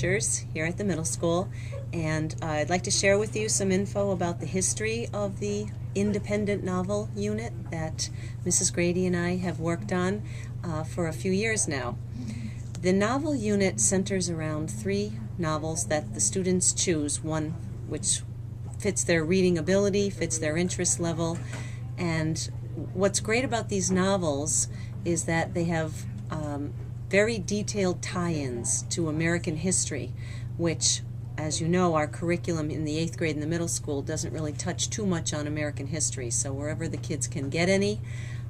teachers here at the middle school, and I'd like to share with you some info about the history of the independent novel unit that Mrs. Grady and I have worked on for a few years now. The novel unit centers around 3 novels that the students choose, one which fits their reading ability, fits their interest level, and what's great about these novels is that they have very detailed tie-ins to American history, which, as you know, our curriculum in the 8th grade in the middle school doesn't really touch too much on American history. So wherever the kids can get any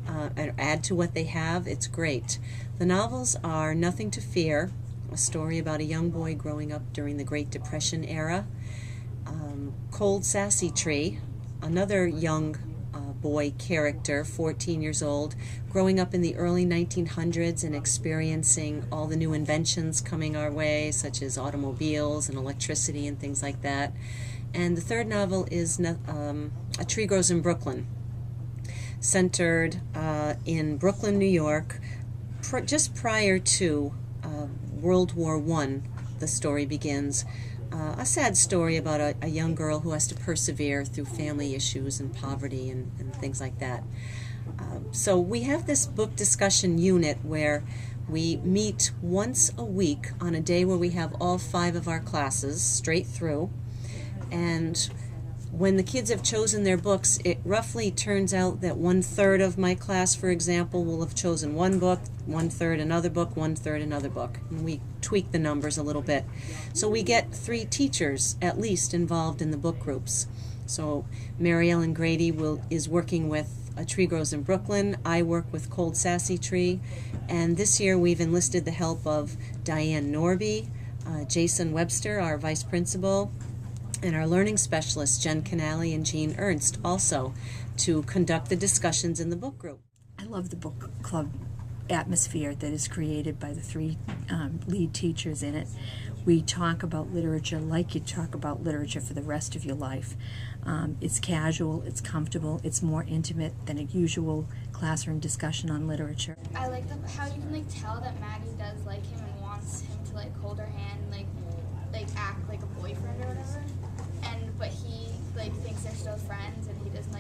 and add to what they have, it's great. The novels are Nothing to Fear, a story about a young boy growing up during the Great Depression era. Cold Sassy Tree, another young boy character, 14 years old, growing up in the early 1900s and experiencing all the new inventions coming our way, such as automobiles and electricity and things like that. And the third novel is A Tree Grows in Brooklyn, centered in Brooklyn, New York, just prior to World War I. The story begins. A sad story about a young girl who has to persevere through family issues and poverty and things like that. So we have this book discussion unit where we meet once a week on a day where we have all 5 of our classes straight through. And when the kids have chosen their books, it roughly turns out that 1/3 of my class, for example, will have chosen one book, 1/3 another book, 1/3 another book. And we tweak the numbers a little bit. So we get 3 teachers at least involved in the book groups. So Mary Ellen Grady is working with A Tree Grows in Brooklyn. I work with Cold Sassy Tree. And this year we've enlisted the help of Diane Norby, Jason Webster, our vice principal, and our learning specialists, Jen Canali and Jean Ernst, also to conduct the discussions in the book group. I love the book club atmosphere that is created by the 3 lead teachers in it. We talk about literature like you talk about literature for the rest of your life. It's casual, it's comfortable, it's more intimate than a usual classroom discussion on literature. I like how you can tell that Maggie does like him and wants him to hold her hand and act like a boyfriend or whatever. But he thinks they're still friends, and he doesn't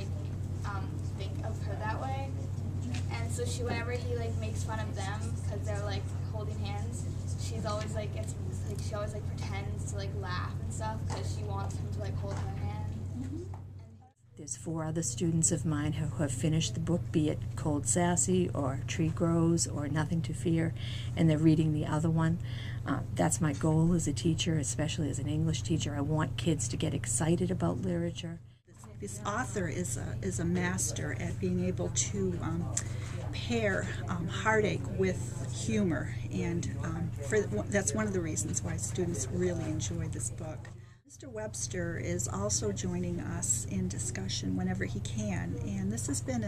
think of her that way. And so whenever he makes fun of them because they're holding hands, she's always she always pretends to laugh and stuff because she wants him to hold her hand. There's 4 other students of mine who have finished the book, be it Cold Sassy or Tree Grows or Nothing to Fear, and they're reading the other one. That's my goal as a teacher, especially as an English teacher. I want kids to get excited about literature. This author is a master at being able to pair heartache with humor, and that's one of the reasons why students really enjoy this book. Mr. Webster is also joining us in discussion whenever he can, and this has been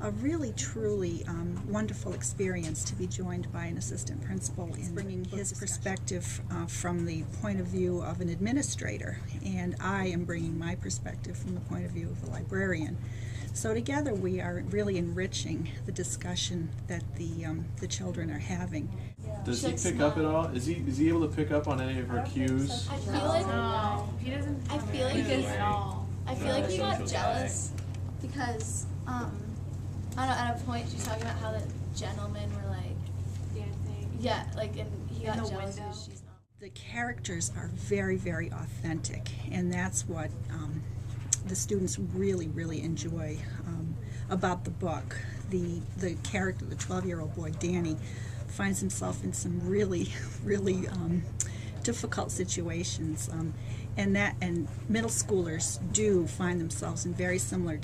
a really, truly wonderful experience to be joined by an assistant principal in bringing his perspective from the point of view of an administrator, and I am bringing my perspective from the point of view of a librarian. So together we are really enriching the discussion that the children are having. Does he pick up at all? Is he able to pick up on any of her cues? I feel like no, he doesn't. I feel like he got jealous because I don't know. At a point, she's talking about how the gentlemen were dancing. Yeah, and he got jealous because she's not. The characters are very, very authentic, and that's what the students really, really enjoy about the book. The character, the 12-year-old boy, Danny, finds himself in some really, really difficult situations, and middle schoolers do find themselves in very similar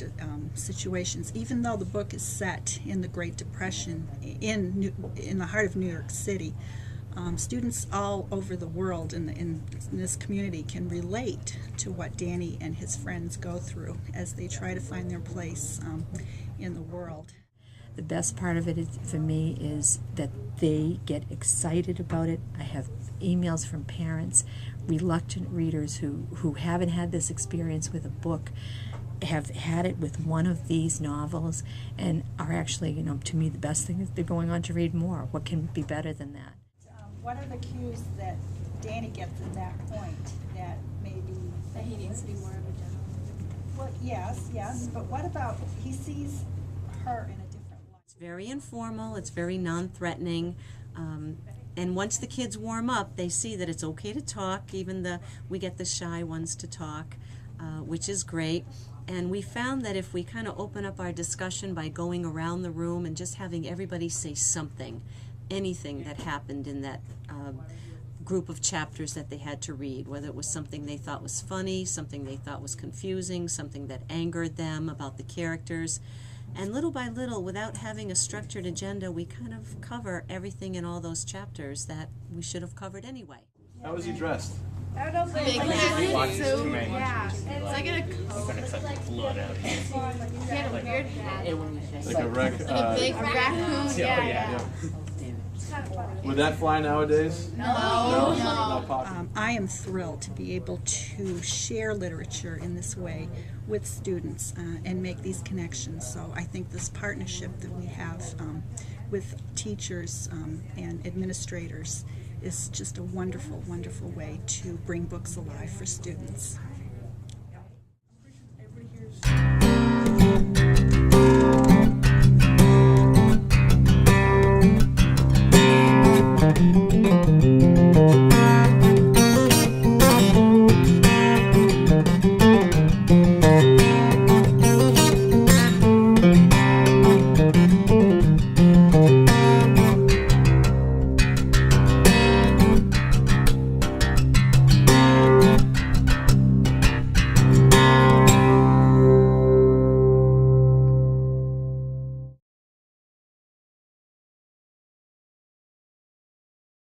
situations. Even though the book is set in the Great Depression in the heart of New York City, students all over the world in this community can relate to what Danny and his friends go through as they try to find their place in the world. The best part of it for me is that they get excited about it. I have emails from parents, reluctant readers who haven't had this experience with a book, have had it with one of these novels, and are actually, to me, the best thing is they're going on to read more. What can be better than that? what are the cues that Danny gets in that point that maybe That he needs to be more of a gentleman. well, yes, but what about he sees her in a different light? It's very informal, it's very non-threatening, and once the kids warm up, they see that it's okay to talk. Even we get the shy ones to talk, which is great. And we found that if we kind of open up our discussion by going around the room and just having everybody say something, anything that happened in that group of chapters that they had to read, whether it was something they thought was funny, something they thought was confusing, something that angered them about the characters. And little by little, without having a structured agenda, we kind of cover everything in all those chapters that we should have covered anyway. How was he dressed? Big Watch too many. Yeah. It's like in a coat. Gonna suck blood out of you. He had a weird hat. Like a wreck. A big raccoon. Yeah. Would that fly nowadays? No. Not popular. I am thrilled to be able to share literature in this way with students and make these connections. So I think this partnership that we have with teachers and administrators is just a wonderful, wonderful way to bring books alive for students.